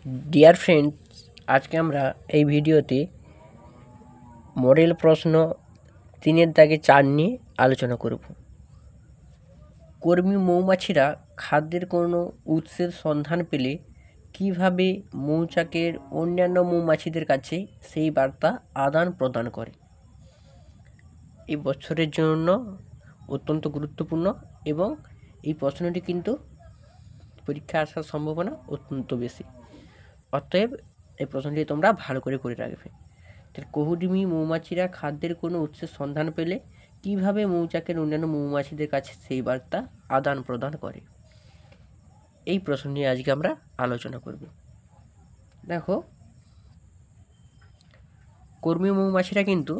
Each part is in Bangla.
ডিয়ার ফ্রেন্ডস, আজকে আমরা এই ভিডিওতে মডেল প্রশ্ন 3-4 নিয়ে আলোচনা করব। কর্মী মৌমাছিরা খাদ্যের কোনো উৎসের সন্ধান পেলে কিভাবে মৌচাকের অন্যান্য মৌমাছিদের কাছে সেই বার্তা আদান প্রদান করে। এই বছরের জন্য অত্যন্ত গুরুত্বপূর্ণ এবং এই প্রশ্নটি কিন্তু পরীক্ষায় আসার সম্ভাবনা অত্যন্ত বেশি। অতএব এই প্রশ্নটি তোমরা ভালো করে রাখবে। কর্মী মৌমাছিরা খাদ্যের কোনো উৎসের সন্ধান পেলে কিভাবে মৌচাকের অন্যান্য মৌমাছিদের কাছে সেই বার্তা আদান প্রদান করে, এই প্রশ্ন নিয়ে আজকে আমরা আলোচনা করব। দেখো, কর্মী মৌমাছিরা কিন্তু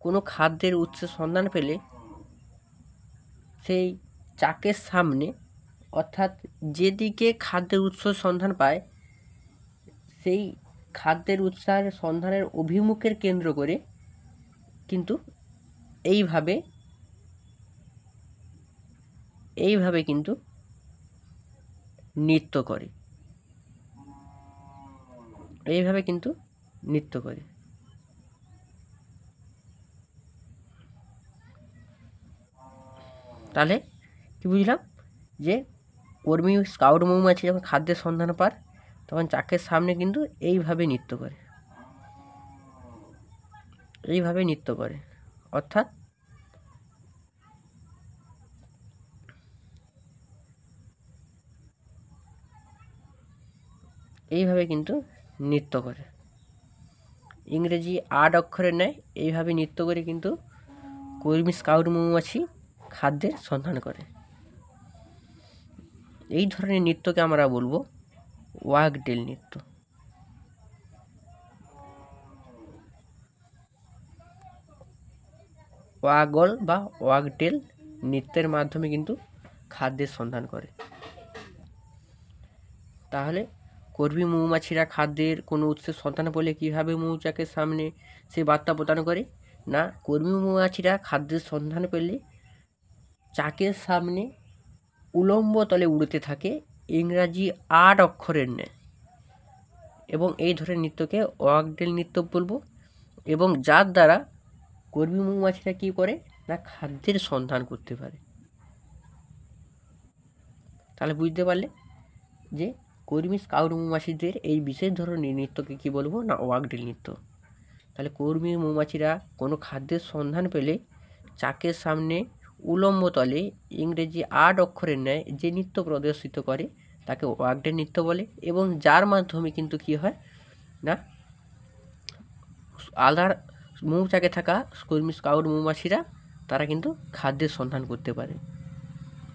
কোনো খাদ্যের উৎসের সন্ধান পেলে সেই চাকের সামনে, অর্থাৎ যেদিকে খাদ্যের উৎসের সন্ধান পায় সেই খাদ্যের উৎসের সন্ধানের অভিমুখের কেন্দ্র করে কিন্তু এইভাবে কিন্তু নৃত্য করে। তাহলে কি বুঝলাম? যে কর্মী স্কাউট মৌমাছি যখন খাদ্যের সন্ধান পায় তখন চাকের সামনে কিন্তু এইভাবে নৃত্য করে, অর্থাৎ এইভাবে কিন্তু নৃত্য করে। ইংরেজি 8 অক্ষরের ন্যায় এইভাবে নৃত্য করে কিন্তু কর্মী স্কাউট মৌমাছি খাদ্যের সন্ধান করে। এই ধরনের নৃত্যকে আমরা বলবো ওয়াগটেল নৃত্য। ওয়াগল বা ওয়াগটেল নৃত্যের মাধ্যমে কিন্তু খাদ্যের সন্ধান করে। তাহলে কর্মী মৌমাছিরা খাদ্যের কোনো উৎসের সন্ধান পেলে কীভাবে মৌচাকের সামনে সেই বার্তা প্রদান করে? না, কর্মী মৌমাছিরা খাদ্যের সন্ধান পেলে চাকের সামনে উলম্ব তলে উড়তে থাকে ইংরাজি 8 অক্ষরের ন্যায়, এবং এই ধরনের নৃত্যকে ওয়াগটেল নৃত্য বলবো, এবং যার দ্বারা কর্মী মৌমাছিরা কী করে না খাদ্যের সন্ধান করতে পারে। তাহলে বুঝতে পারলে যে কর্মী স্কাউট মৌমাছিদের এই বিশেষ ধরনের নৃত্যকে কী বলবো না ওয়াগটেল নৃত্য। তাহলে কর্মী মৌমাছিরা কোনো খাদ্যের সন্ধান পেলে চাকের সামনে উলম্ব তলে ইংরেজি 8 অক্ষরের ন্যায় যে নৃত্য প্রদর্শিত করে তাকে ওয়াগটেল নৃত্য বলে, এবং যার মাধ্যমে কিন্তু কী হয় না আলাদা মৌচাকে থাকা কর্মী স্কাউট মৌমাছিরা তারা কিন্তু খাদ্যের সন্ধান করতে পারে।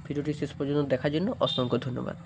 ভিডিওটি শেষ পর্যন্ত দেখার জন্য অসংখ্য ধন্যবাদ।